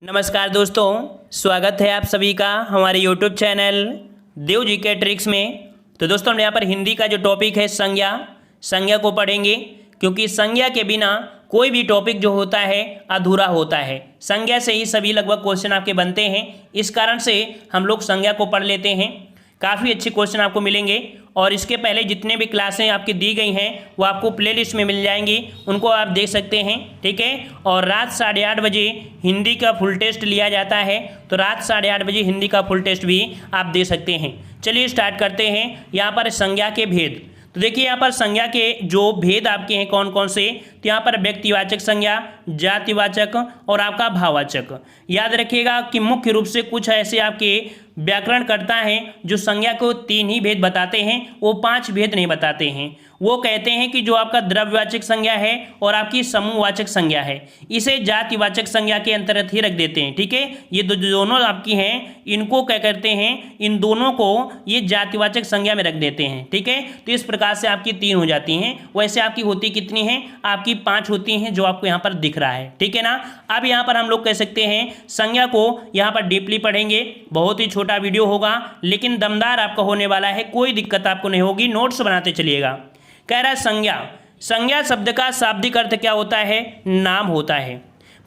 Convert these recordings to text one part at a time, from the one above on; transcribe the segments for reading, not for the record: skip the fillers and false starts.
नमस्कार दोस्तों, स्वागत है आप सभी का हमारे YouTube चैनल देव जी के ट्रिक्स में। तो दोस्तों हम यहाँ पर हिंदी का जो टॉपिक है संज्ञा को पढ़ेंगे, क्योंकि संज्ञा के बिना कोई भी टॉपिक जो होता है अधूरा होता है। संज्ञा से ही सभी लगभग क्वेश्चन आपके बनते हैं, इस कारण से हम लोग संज्ञा को पढ़ लेते हैं। काफ़ी अच्छे क्वेश्चन आपको मिलेंगे और इसके पहले जितने भी क्लासें आपकी दी गई हैं वो आपको प्लेलिस्ट में मिल जाएंगी, उनको आप देख सकते हैं। ठीक है, और रात 8:30 बजे हिंदी का फुल टेस्ट लिया जाता है, तो रात 8:30 बजे हिंदी का फुल टेस्ट भी आप दे सकते हैं। चलिए स्टार्ट करते हैं। यहाँ पर संज्ञा के भेद, तो देखिए यहाँ पर संज्ञा के जो भेद आपके हैं कौन कौन से, तो यहाँ पर व्यक्तिवाचक संज्ञा, जातिवाचक और आपका भाववाचक। याद रखिएगा कि मुख्य रूप से कुछ ऐसे आपके व्याकरणकर्ता हैं जो संज्ञा को 3 ही भेद बताते हैं, वो 5 भेद नहीं बताते हैं। वो कहते हैं कि जो आपका द्रव्यवाचक संज्ञा है और आपकी समूहवाचक संज्ञा है, इसे जातिवाचक संज्ञा के अंतर्गत ही रख देते हैं। ठीक है, ये दोनों आपकी हैं, इनको क्या करते हैं, इन दोनों को ये जातिवाचक संज्ञा में रख देते हैं। ठीक है, तो इस प्रकार से आपकी 3 हो जाती हैं। वैसे आपकी होती कितनी हैं, आपकी 5 होती हैं, जो आपको यहाँ पर दिख रहा है। ठीक है ना। अब यहाँ पर हम लोग कह सकते हैं संज्ञा को यहाँ पर डीपली पढ़ेंगे। बहुत ही छोटा वीडियो होगा लेकिन दमदार आपका होने वाला है, कोई दिक्कत आपको नहीं होगी, नोट्स बनाते चलिएगा। कह रहा है संज्ञा शब्द का शाब्दिक अर्थ क्या होता है, नाम होता है।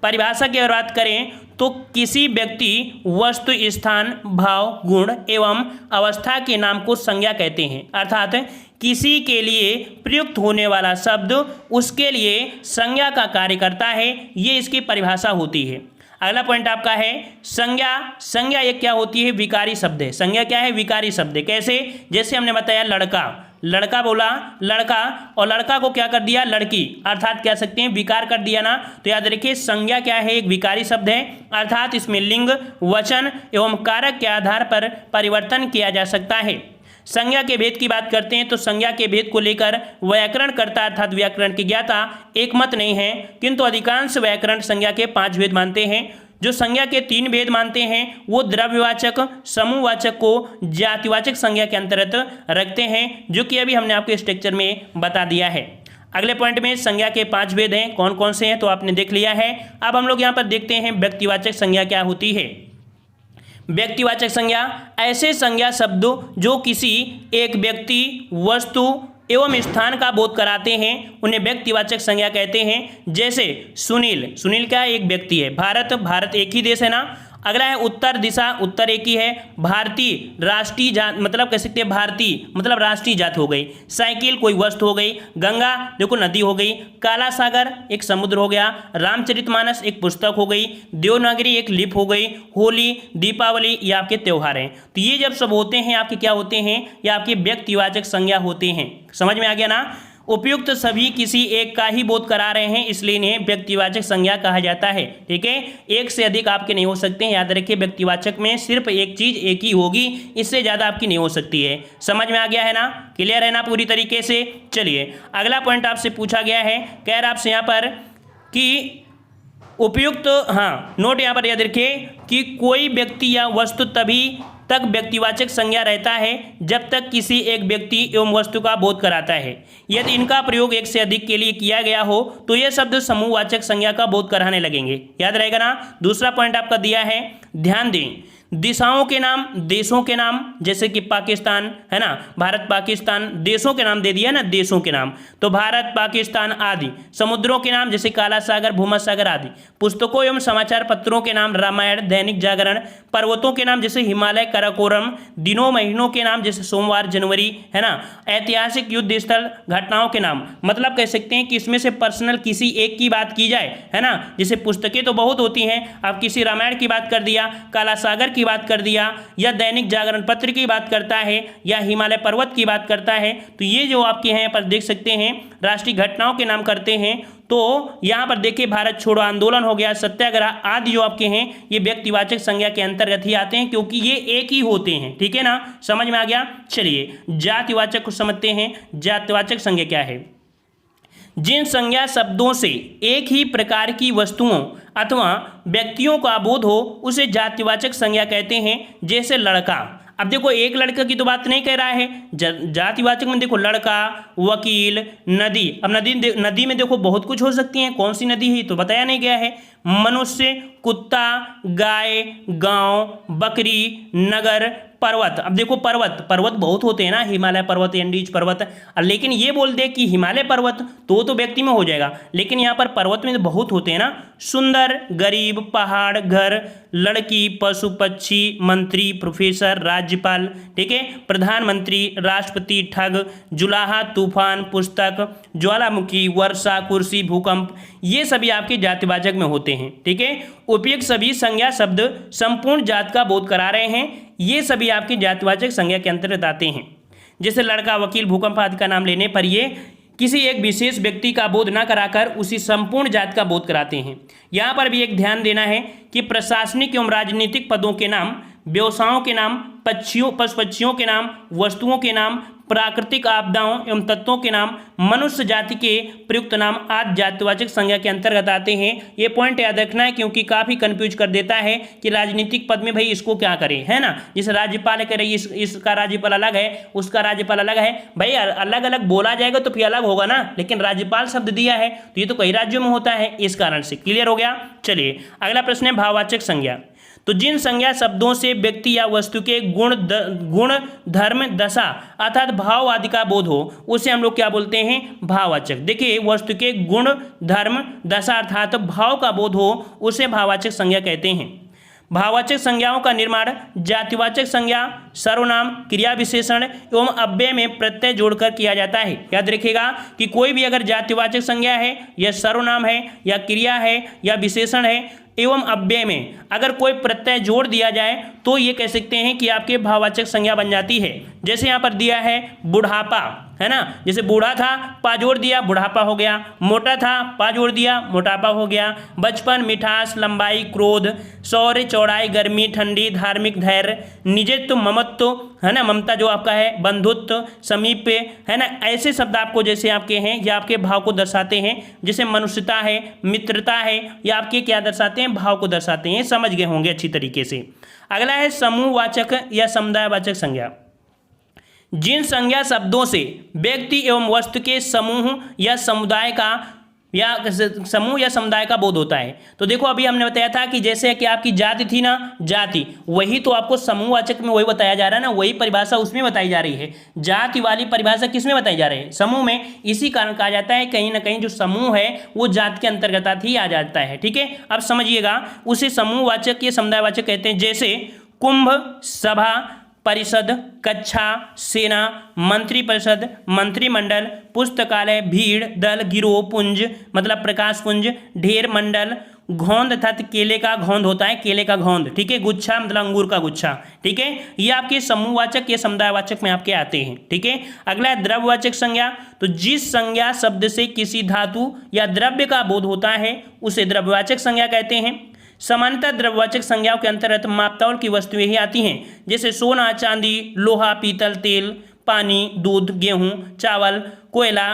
परिभाषा की अगर बात करें तो किसी व्यक्ति, वस्तु, स्थान, भाव, गुण एवं अवस्था के नाम को संज्ञा कहते हैं। अर्थात किसी के लिए प्रयुक्त होने वाला शब्द उसके लिए संज्ञा का कार्य करता है, ये इसकी परिभाषा होती है। अगला पॉइंट आपका है संज्ञा एक क्या होती है, विकारी शब्द है। संज्ञा क्या है, विकारी शब्द है। कैसे, जैसे हमने बताया लड़का बोला लड़का, और लड़का को क्या कर दिया, लड़की, अर्थात कह सकते हैं विकार कर दिया ना। तो याद रखिए संज्ञा क्या है, एक विकारी शब्द है, अर्थात इसमें लिंग, वचन एवं कारक के आधार पर परिवर्तन किया जा सकता है। संज्ञा के भेद की बात करते हैं तो संज्ञा के भेद को लेकर व्याकरणकर्ता अर्थात व्याकरण के ज्ञाता एक मत नहीं है, किंतु अधिकांश व्याकरण संज्ञा के 5 भेद मानते हैं। जो संज्ञा के 3 भेद मानते हैं वो द्रव्यवाचक, समूहवाचक को जातिवाचक संज्ञा के अंतर्गत रखते हैं, जो कि अभी हमने आपके स्ट्रक्चर में बता दिया है। अगले पॉइंट में संज्ञा के 5 भेद हैं, कौन कौन से हैं तो आपने देख लिया है। अब हम लोग यहाँ पर देखते हैं व्यक्तिवाचक संज्ञा क्या होती है। व्यक्तिवाचक संज्ञा ऐसे संज्ञा शब्द जो किसी एक व्यक्ति, वस्तु एवं स्थान का बोध कराते हैं, उन्हें व्यक्तिवाचक संज्ञा कहते हैं। जैसे सुनील क्या एक व्यक्ति है, भारत एक ही देश है ना। अगला है उत्तर दिशा, उत्तर एक ही है। भारतीय, राष्ट्रीय जात, मतलब कह सकते हैं भारतीय मतलब राष्ट्रीय जात हो गई। साइकिल कोई वस्तु हो गई। गंगा देखो नदी हो गई। काला सागर एक समुद्र हो गया। रामचरितमानस एक पुस्तक हो गई। देवनागरी एक लिपि हो गई। होली, दीपावली ये आपके त्यौहार हैं। तो ये जब सब होते हैं आपके क्या होते हैं, ये आपके व्यक्तिवाचक संज्ञा होते हैं। समझ में आ गया ना। उपयुक्त सभी किसी एक का ही बोध करा रहे हैं, इसलिए इन्हें व्यक्तिवाचक संज्ञा कहा जाता है। ठीक है, एक से अधिक आपके नहीं हो सकते हैं। याद रखिए व्यक्तिवाचक में सिर्फ एक चीज एक ही होगी, इससे ज्यादा आपकी नहीं हो सकती है। समझ में आ गया है ना, क्लियर है ना पूरी तरीके से। चलिए अगला पॉइंट आपसे पूछा गया है, कह रहा आपसे यहाँ पर कि उपयुक्त, नोट यहाँ पर याद रखिए कि कोई व्यक्ति या वस्तु तभी तक व्यक्तिवाचक संज्ञा रहता है जब तक किसी एक व्यक्ति एवं वस्तु का बोध कराता है। यदि इनका प्रयोग एक से अधिक के लिए किया गया हो तो ये शब्द समूहवाचक संज्ञा का बोध कराने लगेंगे। याद रहेगा ना। दूसरा पॉइंट आपका दिया है, ध्यान दें, दिशाओं के नाम, देशों के नाम, जैसे कि पाकिस्तान है ना, भारत पाकिस्तान, देशों के नाम दे दिया ना, देशों के नाम, तो भारत पाकिस्तान आदि। समुद्रों के नाम जैसे काला सागर, भूमध्य आदि। पुस्तकों एवं समाचार पत्रों के नाम रामायण, दैनिक जागरण। पर्वतों के नाम जैसे हिमालय, काराकोरम। दिनों महीनों के नाम जैसे सोमवार, जनवरी है ना। ऐतिहासिक युद्ध स्थल, घटनाओं के नाम, मतलब कह सकते हैं कि इसमें से पर्सनल किसी एक की बात की जाए है ना। जैसे पुस्तकें तो बहुत होती हैं, आप किसी रामायण की बात कर दिया, काला सागर की बात कर दिया, या दैनिक जागरण पत्र की बात करता है, या हिमालय पर्वत की बात करता है, तो ये जो आपके हैं पर देख सकते हैं राष्ट्रीय घटनाओं के नाम करते हैं। तो यहाँ पर देखिए भारत छोड़ो आंदोलन हो गया, सत्याग्रह आदि जो आपके हैं ये व्यक्तिवाचक संज्ञा के अंतर्गत ही आते हैं, क्योंकि ये एक ही होते हैं। ठीक है ना, समझ में आ गया। चलिए जातिवाचक को समझते हैं। जातिवाचक संज्ञा क्या है, जिन संज्ञा शब्दों से एक ही प्रकार की वस्तुओं अथवा व्यक्तियों का बोध हो उसे जातिवाचक संज्ञा कहते हैं। जैसे लड़का, अब देखो एक लड़का की तो बात नहीं कह रहा है, जातिवाचक में देखो लड़का, वकील, नदी। अब नदी में देखो बहुत कुछ हो सकती है, कौन सी नदी है तो बताया नहीं गया है। मनुष्य, कुत्ता, गाय, गांव, बकरी, नगर, पर्वत। अब देखो पर्वत बहुत होते हैं ना, हिमालय पर्वत, एंडीज पर्वत, लेकिन ये बोल दे कि हिमालय पर्वत तो व्यक्ति में हो जाएगा, लेकिन यहाँ पर पर्वत में बहुत होते हैं ना। सुंदर, गरीब, पहाड़, घर, लड़की, पशु, पक्षी, मंत्री, प्रोफेसर, राज्यपाल, ठीक है, प्रधानमंत्री, राष्ट्रपति, ठग, जुलाहा, तूफान, पुस्तक, ज्वालामुखी, वर्षा, कुर्सी, भूकंप, ये सभी आपके जातिवाचक में होते हैं, ठीक है। उपयुक्त सभी संज्ञा शब्द संपूर्ण जात का बोध करा रहे हैं, ये सभी आपके जातिवाचक संज्ञा के अंतर्गत आते हैं। जैसे लड़का, वकील, भूकंप आदि का नाम लेने पर ये किसी एक विशेष व्यक्ति का बोध न कराकर उसी संपूर्ण जात का बोध कराते हैं। यहाँ पर भी एक ध्यान देना है कि प्रशासनिक एवं राजनीतिक पदों के नाम, व्यवसायों के नाम, पशु पक्षियों के नाम, वस्तुओं के नाम, प्राकृतिक आपदाओं एवं तत्वों के नाम, मनुष्य जाति के प्रयुक्त नाम आदि जातिवाचक संज्ञा के अंतर्गत आते हैं। ये पॉइंट याद रखना है क्योंकि काफ़ी कंफ्यूज कर देता है कि राजनीतिक पद में भाई इसको क्या करें, है ना। जैसे राज्यपाल कह रही इसका राज्यपाल अलग है, उसका राज्यपाल अलग है, भाई अलग अलग बोला जाएगा तो फिर अलग होगा ना, लेकिन राज्यपाल शब्द दिया है तो ये तो कई राज्यों में होता है, इस कारण से। क्लियर हो गया। चलिए अगला प्रश्न है भाववाचक संज्ञा। तो जिन संज्ञा शब्दों से व्यक्ति या वस्तु के गुण, धर्म, दशा अर्थात भाव आदि का बोध हो उसे हम लोग क्या बोलते हैं, भाववाचक। देखिए वस्तु के गुण, धर्म, दशा अर्थात भाव का बोध हो उसे भाववाचक संज्ञा कहते हैं। भाववाचक संज्ञाओं का निर्माण जातिवाचक संज्ञा, सर्वनाम, क्रिया विशेषण एवं अव्यय में प्रत्यय जोड़कर किया जाता है। याद रखिएगा कि कोई भी अगर जातिवाचक संज्ञा है या सर्वनाम है या क्रिया है या विशेषण है एवं अव्यय में अगर कोई प्रत्यय जोड़ दिया जाए तो ये कह सकते हैं कि आपके भाववाचक संज्ञा बन जाती है। जैसे यहाँ पर दिया है बुढ़ापा, है ना, जैसे बूढ़ा था पा जोड़ दिया बुढ़ापा हो गया, मोटा था पा जोड़ दिया मोटापा हो गया, बचपन, मिठास, लंबाई, क्रोध, शौर्य, चौड़ाई, गर्मी, ठंडी, धार्मिक, धैर्य, निजत्व, ममत्व, है ना, ममता जो आपका है, बंधुत्व, समीप, है ना, ऐसे शब्द आपको जैसे आपके हैं ये आपके भाव को दर्शाते हैं। जैसे मनुष्यता है, मित्रता है, ये आपके क्या दर्शाते हैं, भाव को दर्शाते हैं। समझ गए होंगे अच्छी तरीके से। अगला है समूहवाचक या समुदायवाचक संज्ञा। जिन संज्ञा शब्दों से व्यक्ति एवं वस्तु के समूह या समुदाय का बोध होता है। तो देखो अभी हमने बताया था कि जैसे कि आपकी जाति थी ना, जाति, वही तो आपको समूहवाचक में वही बताया जा रहा है ना, वही परिभाषा उसमें बताई जा रही है। जाति वाली परिभाषा किस में बताई जा रही है, समूह में। इसी कारण कहा जाता है कहीं ना कहीं जो समूह है वो जाति के अंतर्गत ही आ जाता है, ठीक है। अब समझिएगा उसे समूहवाचक या समुदायवाचक कहते हैं। जैसे कुंभ, सभा, परिषद, कक्षा, सेना, मंत्रिपरिषद, मंत्रिमंडल, पुस्तकालय, भीड़, दल, गिरोह, पुंज मतलब प्रकाश पुंज, ढेर, मंडल, घोंद अर्थात केले का घोंद होता है, केले का घोंद, ठीक है, गुच्छा मतलब अंगूर का गुच्छा, ठीक है। ये आपके समूहवाचक या समुदायवाचक में आपके आते हैं, ठीक है। अगला है द्रव्यवाचक संज्ञा। तो जिस संज्ञा शब्द से किसी धातु या द्रव्य का बोध होता है उसे द्रव्यवाचक संज्ञा कहते हैं। सामान्यतः द्रव्यवाचक संज्ञाओं के अंतर्गत मापतौल की वस्तुएं ही आती हैं, जैसे सोना, चांदी, लोहा, पीतल, तेल, पानी, दूध, गेहूं, चावल, कोयला,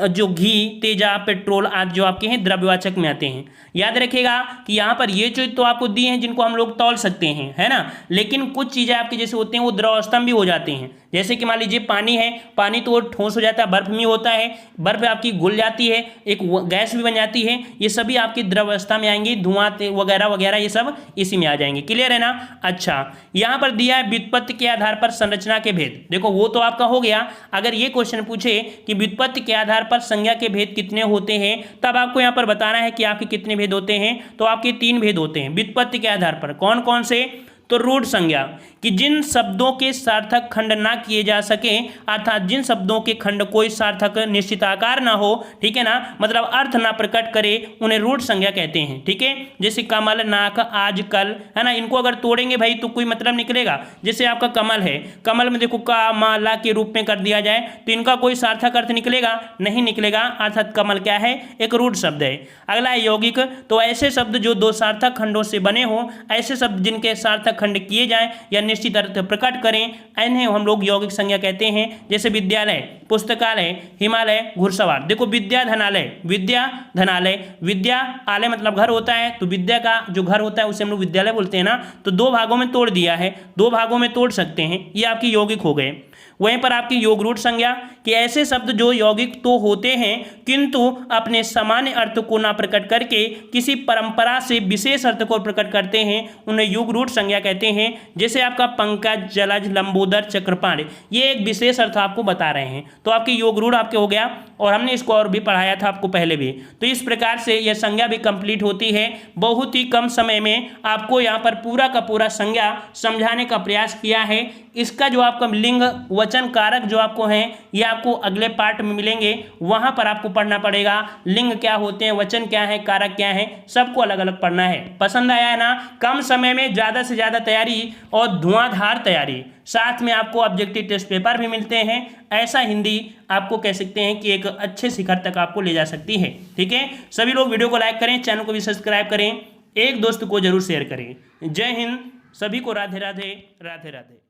जो घी, तेजा, पेट्रोल आदि जो आपके हैं द्रव्यवाचक में आते हैं। याद रखिएगा कि यहाँ पर ये चीज तो आपको दी हैं जिनको हम लोग तौल सकते हैं, है ना, लेकिन कुछ चीज़ें आपकी जैसे होती हैं वो द्रवावस्था में भी हो जाती हैं। जैसे कि मान लीजिए पानी है, पानी तो वो ठोस हो जाता है, बर्फ में होता है, बर्फ आपकी घुल जाती है, एक गैस भी बन जाती है, ये सभी आपकी द्रवावस्था में आएंगी, धुआं वगैरह वगैरह ये सब इसी में आ जाएंगे। क्लियर है ना। अच्छा, यहाँ पर दिया है व्युत्पत्ति के आधार पर संरचना के भेद। देखो वो तो आपका हो गया। अगर ये क्वेश्चन पूछे कि व्युत्पत्ति के आधार पर संज्ञा के भेद कितने होते हैं, तब आपको यहाँ पर बताना है कि आपके कितने भेद होते हैं। तो आपके 3 भेद होते हैं व्युत्पत्ति के आधार पर। कौन कौन से, तो रूढ़ संज्ञा कि जिन शब्दों के सार्थक खंड ना किए जा सके, अर्थात जिन शब्दों के खंड कोई सार्थक निश्चित आकार ना हो, ठीक है ना, मतलब अर्थ ना प्रकट करे, उन्हें रूढ़ संज्ञा कहते हैं, ठीक है। जैसे कमल, नाक, आज, कल, है ना, इनको अगर तोड़ेंगे भाई तो कोई मतलब निकलेगा। जैसे आपका कमल है, कमल में देखो का, मा, ला के रूप में कर दिया जाए तो इनका कोई सार्थक अर्थ निकलेगा, नहीं निकलेगा, अर्थात कमल क्या है, एक रूढ़ शब्द है। अगला है यौगिक। तो ऐसे शब्द जो 2 सार्थक खंडों से बने हो, ऐसे शब्द जिनके सार्थक खंड किए जाएं या निश्चित अर्थ प्रकट करें, इन्हें हम लोग यौगिक संज्ञा कहते हैं। जैसे विद्यालय, पुस्तकालय, हिमालय, घुड़सवार। देखो विद्या धनालय, विद्या धनालय, विद्या आलय मतलब घर होता है, तो विद्या का जो घर होता है उसे हम लोग विद्यालय बोलते हैं ना, तो दो भागों में तोड़ दिया है, दो भागों में तोड़ सकते हैं, ये आपकी यौगिक हो गए। वहीं पर आपकी योग रूढ़ संज्ञा कि ऐसे शब्द जो यौगिक तो होते हैं किंतु अपने सामान्य अर्थ को ना प्रकट करके किसी परंपरा से विशेष अर्थ को प्रकट करते हैं, उन्हें योग रूढ़ संज्ञा कहते हैं। जैसे आपका पंकज, जलज, लंबोदर, चक्रपाण, ये एक विशेष अर्थ आपको बता रहे हैं, तो आपकी योग रूढ़ आपके हो गया, और हमने इसको और भी पढ़ाया था आपको पहले भी। तो इस प्रकार से यह संज्ञा भी कंप्लीट होती है। बहुत ही कम समय में आपको यहाँ पर पूरा का पूरा संज्ञा समझाने का प्रयास किया है। इसका जो आपका लिंग वचन कारक जो आपको हैं ये आपको अगले पार्ट में मिलेंगे, वहां पर आपको पढ़ना पड़ेगा लिंग क्या होते हैं, वचन क्या है, कारक क्या है, सबको अलग अलग पढ़ना है। पसंद आया है ना? कम समय में ज़्यादा से ज़्यादा तैयारी और धुआंधार तैयारी, साथ में आपको ऑब्जेक्टिव टेस्ट पेपर भी मिलते हैं। ऐसा हिंदी आपको कह सकते हैं कि एक अच्छे शिखर तक आपको ले जा सकती है। ठीक है, सभी लोग वीडियो को लाइक करें, चैनल को भी सब्सक्राइब करें, एक दोस्त को जरूर शेयर करें। जय हिंद, सभी को राधे राधे, राधे राधे।